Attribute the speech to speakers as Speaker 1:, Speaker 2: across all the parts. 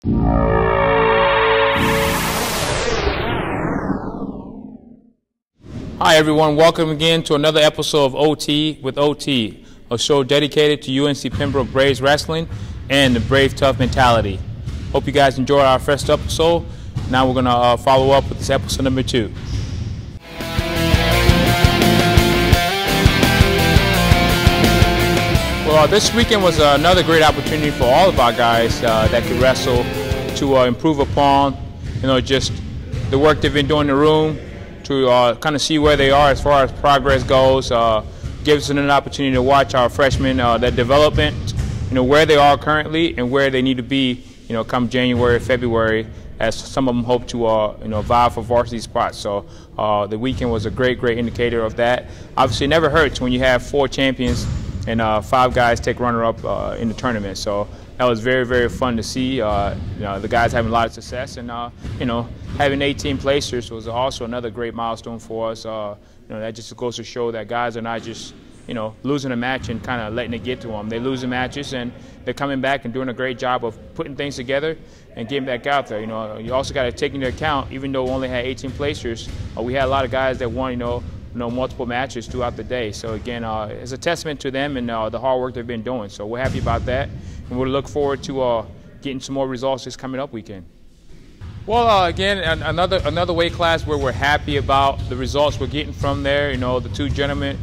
Speaker 1: Hi everyone, welcome again to another episode of OT with OT, a show dedicated to UNC-Pembroke Braves wrestling and the Brave Tough mentality. Hope you guys enjoyed our first episode. Now we're going to follow up with this episode number 2. Well, this weekend was another great opportunity for all of our guys that could wrestle to improve upon, just the work they've been doing in the room, to kind of see where they are as far as progress goes. Gives us an opportunity to watch our freshmen, their development, where they are currently and where they need to be, come January, February, as some of them hope to, vie for varsity spots. So the weekend was a great indicator of that. Obviously, it never hurts when you have 4 champions and 5 guys take runner-up in the tournament. So that was very fun to see. The guys having a lot of success, and having 18 placers was also another great milestone for us. That just goes to show that guys are not just losing a match and kind of letting it get to them. They lose the matches and they're coming back and doing a great job of putting things together and getting back out there. You also got to take into account, even though we only had 18 placers, we had a lot of guys that won multiple matches throughout the day. So again, it's a testament to them and the hard work they've been doing. So we're happy about that, and we'll look forward to getting some more results this coming up weekend. Well, again, another weight class where we're happy about the results we're getting from there. The 2 gentlemen,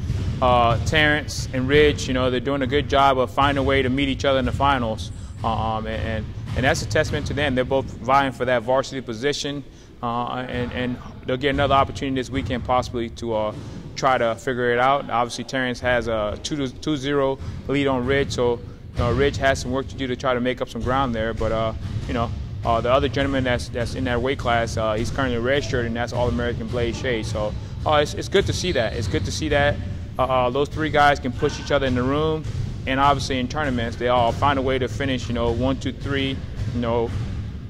Speaker 1: Terrence and Ridge, they're doing a good job of finding a way to meet each other in the finals, and that's a testament to them. They're both vying for that varsity position, and they'll get another opportunity this weekend possibly to try to figure it out. Obviously, Terrence has a 2-0 lead on Ridge, so Ridge has some work to do to try to make up some ground there. But the other gentleman that's in that weight class, he's currently redshirted, and that's All-American Blaze Shea. So it's good to see that. It's good to see that those 3 guys can push each other in the room, and obviously in tournaments they all find a way to finish 1, 2, 3,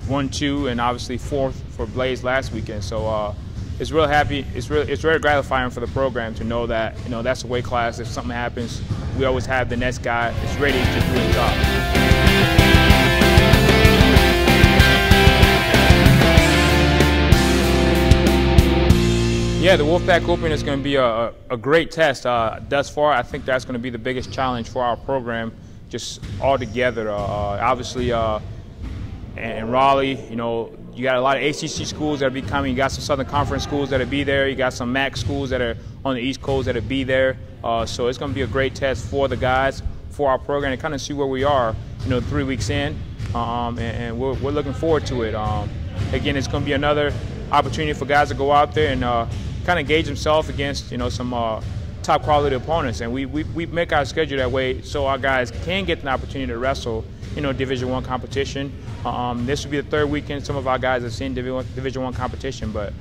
Speaker 1: 1, 2, and obviously 4th for Blaze last weekend. So it's real happy. It's very gratifying for the program to know that that's a weight class. If something happens, we always have the next guy that's ready to do the job. Yeah, the Wolfpack Open is going to be a great test. Thus far, I think that's going to be the biggest challenge for our program, just altogether. Obviously, in Raleigh, you got a lot of ACC schools that will be coming. You got some Southern Conference schools that will be there. You got some MAC schools that are on the East Coast that will be there. So it's going to be a great test for the guys, for our program, to kind of see where we are, 3 weeks in, and we're looking forward to it. Again, it's going to be another opportunity for guys to go out there and kind of gauge themselves against some top quality opponents, and we make our schedule that way so our guys can get an opportunity to wrestle Division I competition. This will be the 3rd weekend some of our guys have seen Division I competition, but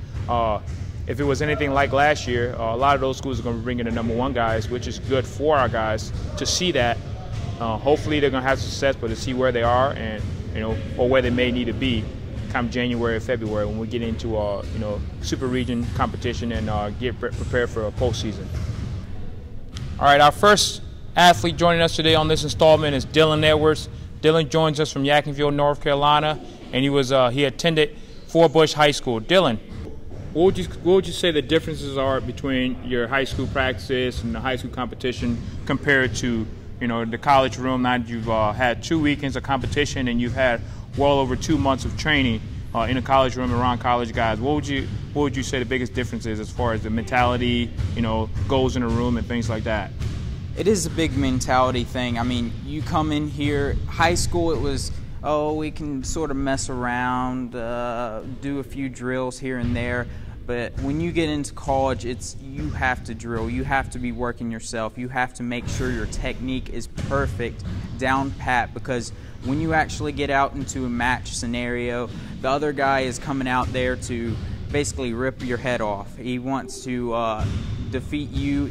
Speaker 1: if it was anything like last year, a lot of those schools are going to be bringing the #1 guys, which is good for our guys to see that. Hopefully they're going to have success, but to see where they are and or where they may need to be come January or February when we get into super region competition and get prepared for a postseason. All right, our first athlete joining us today on this installment is Dylan Edwards. Dylan joins us from Yadkinville, North Carolina, and he attended Fort Bush High School. Dylan, what would you say the differences are between your high school practices and the high school competition compared to the college room? Now you've had 2 weekends of competition and you've had well over 2 months of training in a college room around college guys. What would you say the biggest difference is as far as the mentality, goals in the room and things like that?
Speaker 2: It is a big mentality thing. I mean, you come in here, high school, it was, we can sort of mess around, do a few drills here and there. But when you get into college, you have to drill. You have to be working yourself. You have to make sure your technique is perfect, down pat, because when you actually get out into a match scenario, the other guy is coming out there to basically rip your head off. He wants to defeat you.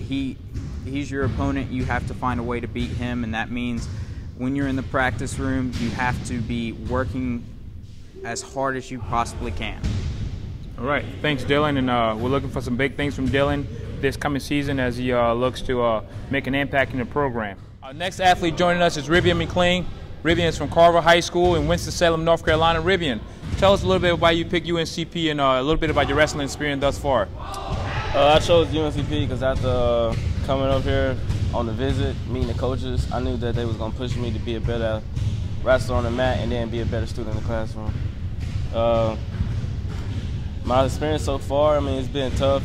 Speaker 2: He's your opponent. You have to find a way to beat him, and that means when you're in the practice room, you have to be working as hard as you possibly can.
Speaker 1: All right, thanks, Dylan, and we're looking for some big things from Dylan this coming season as he looks to make an impact in the program. Our next athlete joining us is Ribyan McClain. Ribyan is from Carver High School in Winston-Salem, North Carolina. Ribyan, tell us a little bit about you picked UNCP and a little bit about your wrestling experience thus far.
Speaker 3: I chose UNCP because after coming up here on the visit, meeting the coaches, I knew that they was going to push me to be a better wrestler on the mat and then be a better student in the classroom. My experience so far, I mean, it's been tough.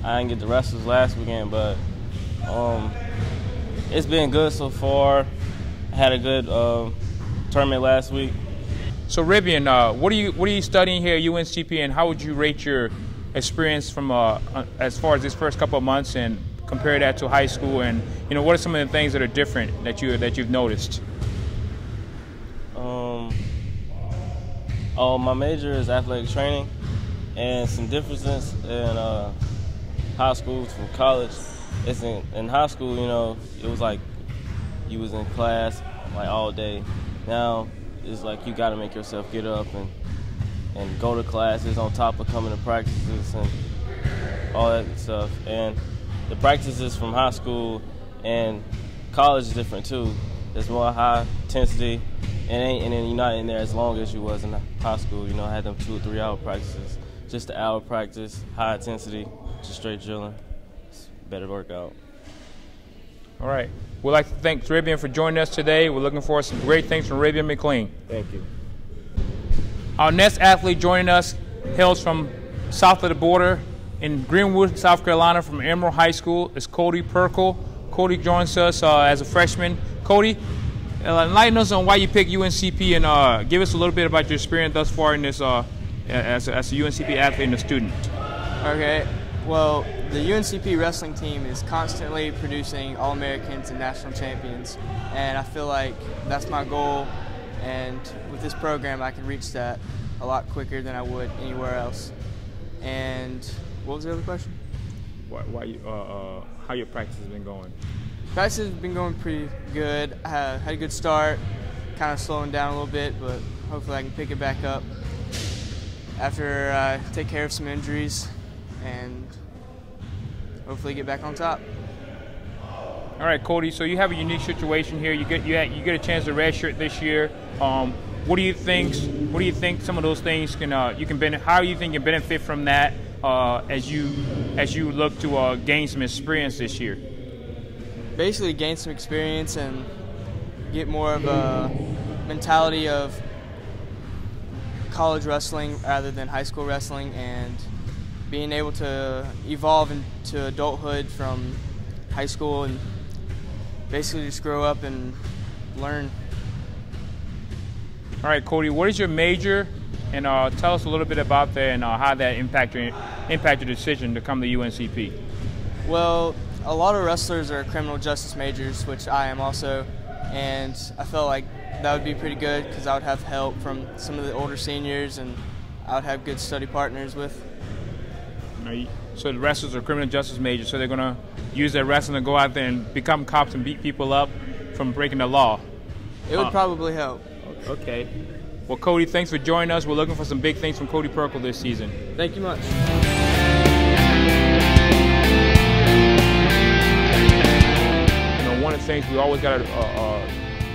Speaker 3: I didn't get the wrestlers last weekend, but it's been good so far. I had a good tournament last week. So
Speaker 1: Ribyan, what are you studying here at UNCP, and how would you rate your experience from as far as this first couple of months and compare that to high school? And what are some of the things that are different that you've noticed?
Speaker 3: My major is athletic training, and some differences in high school from college. It's in high school, it was like you was in class like all day. Now it's like you got to make yourself get up and go to classes on top of coming to practices and all that stuff. And the practices from high school and college is different too. There's more high intensity, and then you're not in there as long as you was in high school. I had them 2 or 3 hour practices, just an hour practice, high intensity, just straight drilling. It's a better workout.
Speaker 1: All right. We'd like to thank Ribyan for joining us today. We're looking for some great things from Ribyan McClain.
Speaker 3: Thank you.
Speaker 1: Our next athlete joining us hails from south of the border in Greenwood, South Carolina, from Emerald High School. Is Cody Pirkle. Cody joins us as a freshman. Cody, enlighten us on why you picked UNCP and give us a little bit about your experience thus far in this as a UNCP athlete and a student.
Speaker 4: Okay. Well, the UNCP wrestling team is constantly producing All-Americans and national champions, and I feel like that's my goal, and with this program I can reach that a lot quicker than I would anywhere else. And what was the other question?
Speaker 1: How your practice has been going?
Speaker 4: Practice has been going pretty good. I had a good start, kind of slowing down a little bit, but hopefully I can pick it back up after I take care of some injuries and hopefully get back on top.
Speaker 1: All right, Cody. So you have a unique situation here. You get a chance to redshirt this year. What do you think some of those things can how do you think you can benefit from that as you look to gain some experience this year?
Speaker 4: Basically, gain some experience and get more of a mentality of college wrestling rather than high school wrestling, and being able to evolve into adulthood from high school and basically just grow up and learn.
Speaker 1: All right, Cody, what is your major? And tell us a little bit about that and how that impact your decision to come to UNCP.
Speaker 4: Well, a lot of wrestlers are criminal justice majors, which I am also, and I felt like that would be pretty good because I would have help from some of the older seniors and I would have good study partners with.
Speaker 1: So the wrestlers are criminal justice majors, so they're going to use their wrestling to go out there and become cops and beat people up from breaking the law.
Speaker 4: It would probably help.
Speaker 1: Okay. Well, Cody, thanks for joining us. We're looking for some big things from Cody Pirkle this season.
Speaker 4: Thank you much.
Speaker 1: One of the things we always got to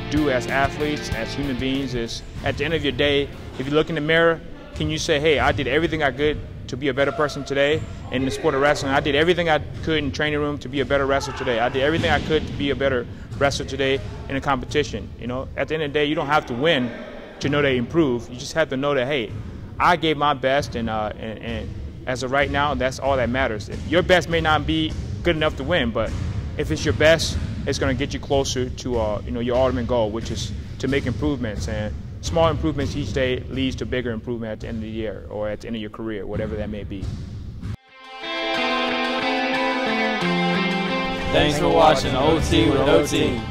Speaker 1: do as athletes, as human beings, is at the end of your day, if you look in the mirror, can you say, hey, I did everything I could to be a better person today in the sport of wrestling. I did everything I could in the training room to be a better wrestler today. I did everything I could to be a better wrestler today in a competition. At the end of the day, you don't have to win to know that you improve. You just have to know that, hey, I gave my best, and as of right now, that's all that matters. Your best may not be good enough to win, but if it's your best, it's going to get you closer to your ultimate goal, which is to make improvements. And small improvements each day leads to bigger improvement at the end of the year or at the end of your career, whatever that may be.
Speaker 3: Thanks for watching OT with OT.